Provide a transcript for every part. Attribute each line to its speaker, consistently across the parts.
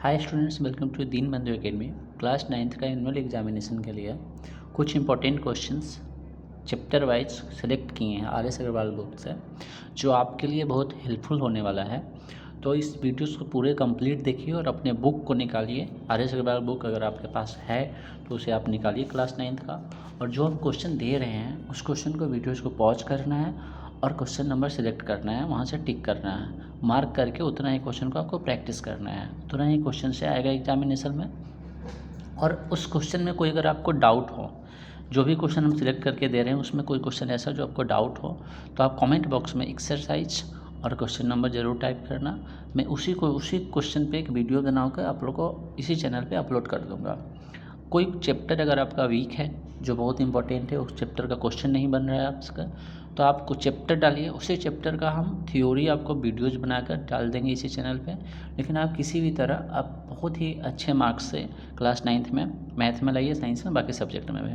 Speaker 1: Hi students, welcome to दीन बंधु academy. Class 9th का annual examination के लिए कुछ important questions chapter wise select किए हैं आर.एस. अग्रवाल बुक से, जो आपके लिए बहुत हेल्पफुल होने वाला है। तो इस वीडियोस को पूरे कंप्लीट देखिए और अपने बुक को निकालिए। आर.एस. अग्रवाल बुक अगर आपके पास है तो उसे आप निकालिए क्लास 9th का, और जो हम क्वेश्चन दे रहे हैं उस क्वेश्चन को वीडियोज़ को पॉज करना है और क्वेश्चन नंबर सेलेक्ट करना है, वहाँ से टिक करना है, मार्क करके उतना ही क्वेश्चन को आपको प्रैक्टिस करना है। उतना ही क्वेश्चन से आएगा एग्जामिनेशन में। और उस क्वेश्चन में कोई अगर आपको डाउट हो, जो भी क्वेश्चन हम सिलेक्ट करके दे रहे हैं उसमें कोई क्वेश्चन ऐसा जो आपको डाउट हो, तो आप कमेंट बॉक्स में एक्सरसाइज और क्वेश्चन नंबर ज़रूर टाइप करना। मैं उसी क्वेश्चन पे एक वीडियो बनाकर आप लोग को इसी चैनल पे अपलोड कर दूँगा। कोई चैप्टर अगर आपका वीक है जो बहुत इंपॉर्टेंट है, उस चैप्टर का क्वेश्चन नहीं बन रहा है आपका, तो आप कुछ चैप्टर डालिए, उसी चैप्टर का हम थ्योरी आपको वीडियोज़ बनाकर डाल देंगे इसी चैनल पे। लेकिन आप किसी भी तरह आप बहुत ही अच्छे मार्क्स से क्लास 9th में मैथ में लाइए, साइंस में, बाकी सब्जेक्ट में भी।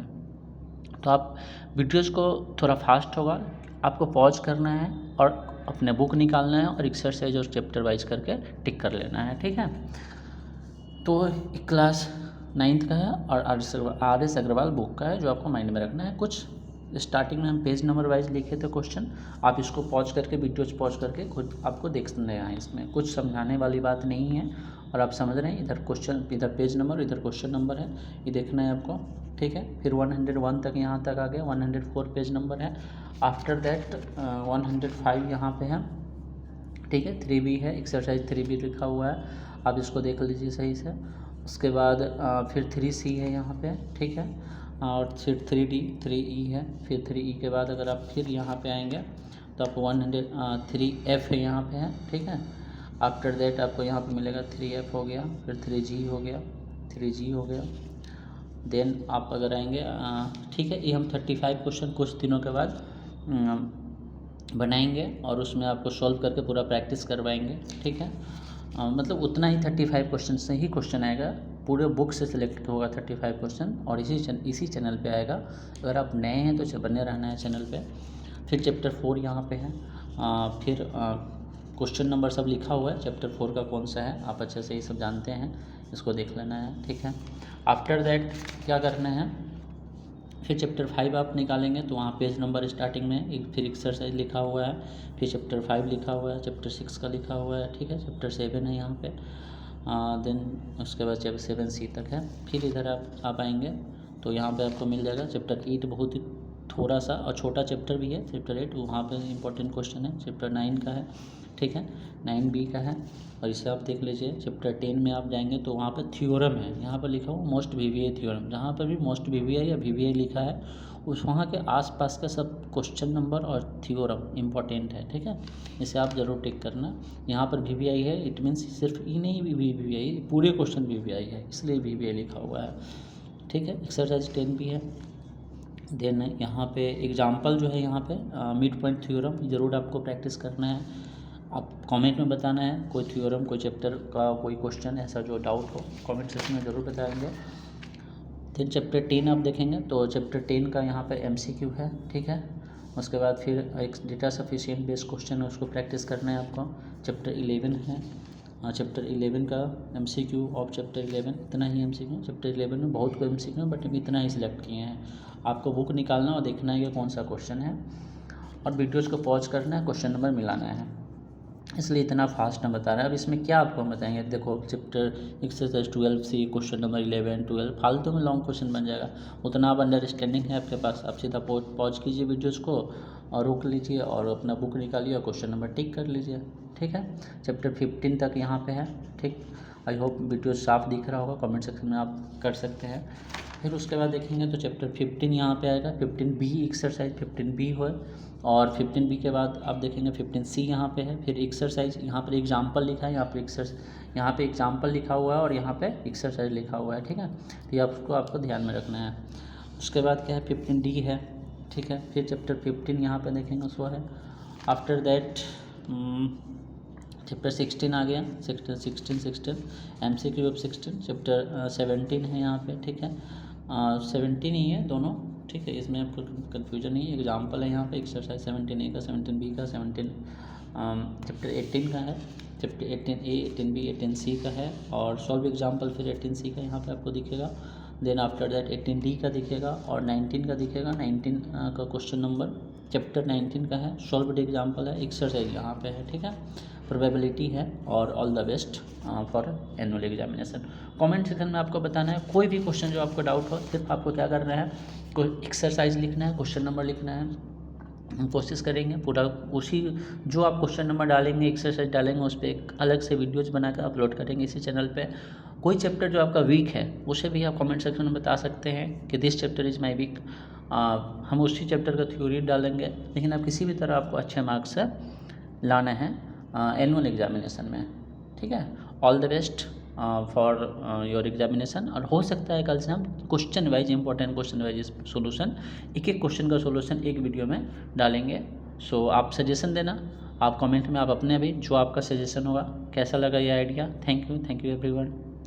Speaker 1: तो आप वीडियोज़ को थोड़ा फास्ट होगा, आपको पॉज करना है और अपने बुक निकालना है और एक्सरसाइज और चैप्टर वाइज करके टिक कर लेना है, ठीक है। तो क्लास 9th का है और आर.एस. अग्रवाल बुक का है, जो आपको माइंड में रखना है। कुछ स्टार्टिंग में हम पेज नंबर वाइज लिखे थे क्वेश्चन, आप इसको पॉज करके वीडियोज पॉज करके खुद आपको देखना है। इसमें कुछ समझाने वाली बात नहीं है और आप समझ रहे हैं। इधर क्वेश्चन, इधर पेज नंबर, इधर क्वेश्चन नंबर है, ये देखना है आपको, ठीक है। फिर 101 तक यहाँ तक आ गया, 104 पेज नंबर है। आफ्टर दैट 105 यहाँ पे है, ठीक है। 3B है, एक्सरसाइज 3B लिखा हुआ है, आप इसको देख लीजिए सही से। उसके बाद फिर 3C है यहाँ पे, ठीक है। और फिर 3D 3E है, फिर 3E के बाद अगर आप फिर यहाँ पे आएंगे तो आपको 103F है यहाँ पे है, ठीक है। आफ्टर दैट आपको यहाँ पे मिलेगा 3F हो गया, फिर 3G हो गया, 3G हो गया। देन आप अगर आएंगे, ठीक है, ये हम 35 क्वेश्चन कुछ दिनों के बाद बनाएंगे और उसमें आपको सॉल्व करके पूरा प्रैक्टिस करवाएंगे, ठीक है। मतलब उतना ही 35 क्वेश्चन से ही क्वेश्चन आएगा, पूरे बुक से सिलेक्ट होगा 35 क्वेश्चन, और इसी चैनल पे आएगा। अगर आप नए हैं तो बने रहना है चैनल पे। फिर चैप्टर 4 यहाँ पे है, फिर क्वेश्चन नंबर सब लिखा हुआ है, चैप्टर 4 का कौन सा है आप अच्छे से ये सब जानते हैं, इसको देख लेना है, ठीक है। आफ्टर दैट क्या करना है, फिर चैप्टर 5 आप निकालेंगे तो वहाँ पेज नंबर स्टार्टिंग में एक फिर एक्सरसाइज लिखा हुआ है, फिर चैप्टर 5 लिखा हुआ है, चैप्टर 6 का लिखा हुआ है, ठीक है। चैप्टर 7 है यहाँ पे, देन उसके बाद चैप्टर 7C तक है। फिर इधर आप आएंगे तो यहाँ पे आपको मिल जाएगा चैप्टर 8, बहुत ही थोड़ा सा और छोटा चैप्टर भी है, चैप्टर 8 वहाँ पे इंपॉर्टेंट क्वेश्चन है। चैप्टर 9 का है, ठीक है, 9B का है। और इसे आप देख लीजिए। चैप्टर 10 में आप जाएंगे तो वहाँ पे थ्योरम है, यहाँ पर लिखा हुआ मोस्ट VBI थ्योरम, जहाँ पर भी मोस्ट VBI या VBI लिखा है उस वहाँ के आसपास का सब क्वेश्चन नंबर और थ्योरम इंपॉर्टेंट है, ठीक है। इसे आप ज़रूर टिक करना। यहाँ पर VBI है, इट मीन्स सिर्फ ई नहीं VBI, पूरे क्वेश्चन VBI है, इसलिए VBI लिखा हुआ है, ठीक है। एक्सरसाइज 10 भी है। देन यहाँ पे एग्जाम्पल जो है, यहाँ पे मिड पॉइंट थ्योरम ज़रूर आपको प्रैक्टिस करना है। आप कमेंट में बताना है कोई थ्योरम, कोई चैप्टर का कोई क्वेश्चन ऐसा जो डाउट हो, कमेंट सेक्शन में ज़रूर बताएंगे। फिर चैप्टर 10 आप देखेंगे तो चैप्टर 10 का यहाँ पे MCQ है, ठीक है। उसके बाद फिर एक डेटा सफिशिएंट बेस्ड क्वेश्चन है, उसको प्रैक्टिस करना है आपको। चैप्टर 11 है, चैप्टर 11 का MCQ ऑफ चैप्टर 11 इतना ही MCQ। चैप्टर 11 में बहुत कोई MCQ है बट इतना ही सिलेक्ट किए हैं। आपको बुक निकालना और देखना है कि कौन सा क्वेश्चन है, और वीडियोज़ को पॉज करना है, क्वेश्चन नंबर मिलाना है, इसलिए इतना फास्ट हम बता रहे हैं। अब इसमें क्या आपको हम बताएंगे, देखो chapter exercise 12C question number 11, 12 फालतू में लॉन्ग क्वेश्चन बन जाएगा। उतना आप अंडरस्टैंडिंग है आपके पास, आप सीधा पॉज कीजिए वीडियोज़ को और रोक लीजिए और अपना बुक निकालिए और क्वेश्चन नंबर टिक कर लीजिए, ठीक है। चैप्टर 15 तक यहाँ पे है, ठीक। आई होप वीडियो साफ दिख रहा होगा, कमेंट सेक्शन में आप कर सकते हैं। फिर उसके बाद देखेंगे तो चैप्टर 15 यहाँ पे आएगा, 15B एक्सरसाइज 15B हो, और 15B के बाद आप देखेंगे 15C यहाँ पे है। फिर एक्सरसाइज यहाँ पर एग्जाम्पल लिखा है, यहाँ पे एग्जाम्पल लिखा हुआ है और यहाँ पे एक्सरसाइज लिखा हुआ है, ठीक है। तो ये आपको ध्यान में रखना है। उसके बाद क्या है, 15D है, ठीक है। फिर चैप्टर 15 यहाँ पे देखेंगे उसको है। आफ्टर दैट चैप्टर 16 आ गया, चैप्टर 16 MCQ ऑफ 16। चैप्टर 17 है यहाँ पे, ठीक है। 17 ही है दोनों, ठीक है, इसमें आपको कन्फ्यूजन नहीं है। एग्जाम्पल है यहाँ पे एक्सरसाइज 17A का, 17B का, चैप्टर 18 का है, 50 18A 18B 18C का है, और सॉल्व एग्जाम्पल फिर 18C का यहाँ पे आपको दिखेगा। देन आफ्टर दैट 18D का दिखेगा और 19 का दिखेगा। 19 का क्वेश्चन नंबर चैप्टर 19 का है, सॉल्व्ड एग्जाम्पल है, एक्सरसाइज यहाँ पे है, ठीक है, प्रोबेबिलिटी है। और all the best for annual examination. Comment section में आपको बताना है कोई भी क्वेश्चन जो आपको डाउट हो, सिर्फ आपको क्या करना है, कोई एक्सरसाइज लिखना है, क्वेश्चन नंबर लिखना है। हम कोशिश करेंगे पूरा उसी जो आप क्वेश्चन नंबर डालेंगे, एक्सरसाइज डालेंगे, उस पर एक अलग से वीडियोज़ बनाकर अपलोड करेंगे इसी चैनल पे। कोई चैप्टर जो आपका वीक है उसे भी आप कमेंट सेक्शन में बता सकते हैं कि this chapter is my weak. हम उसी चैप्टर का थ्योरी डालेंगे, लेकिन आप किसी भी तरह आपको अच्छे मार्क्स से लाना है एनुअल एग्जामिनेशन में, ठीक है। All the best for your examination. और हो सकता है कल से हम question wise, important question wise solution, एक एक क्वेश्चन का सोल्यूशन एक वीडियो में डालेंगे। सो आप सजेशन देना, आप कमेंट में आप अपने भी जो आपका सजेशन होगा, कैसा लगा ये आइडिया। Thank you everyone.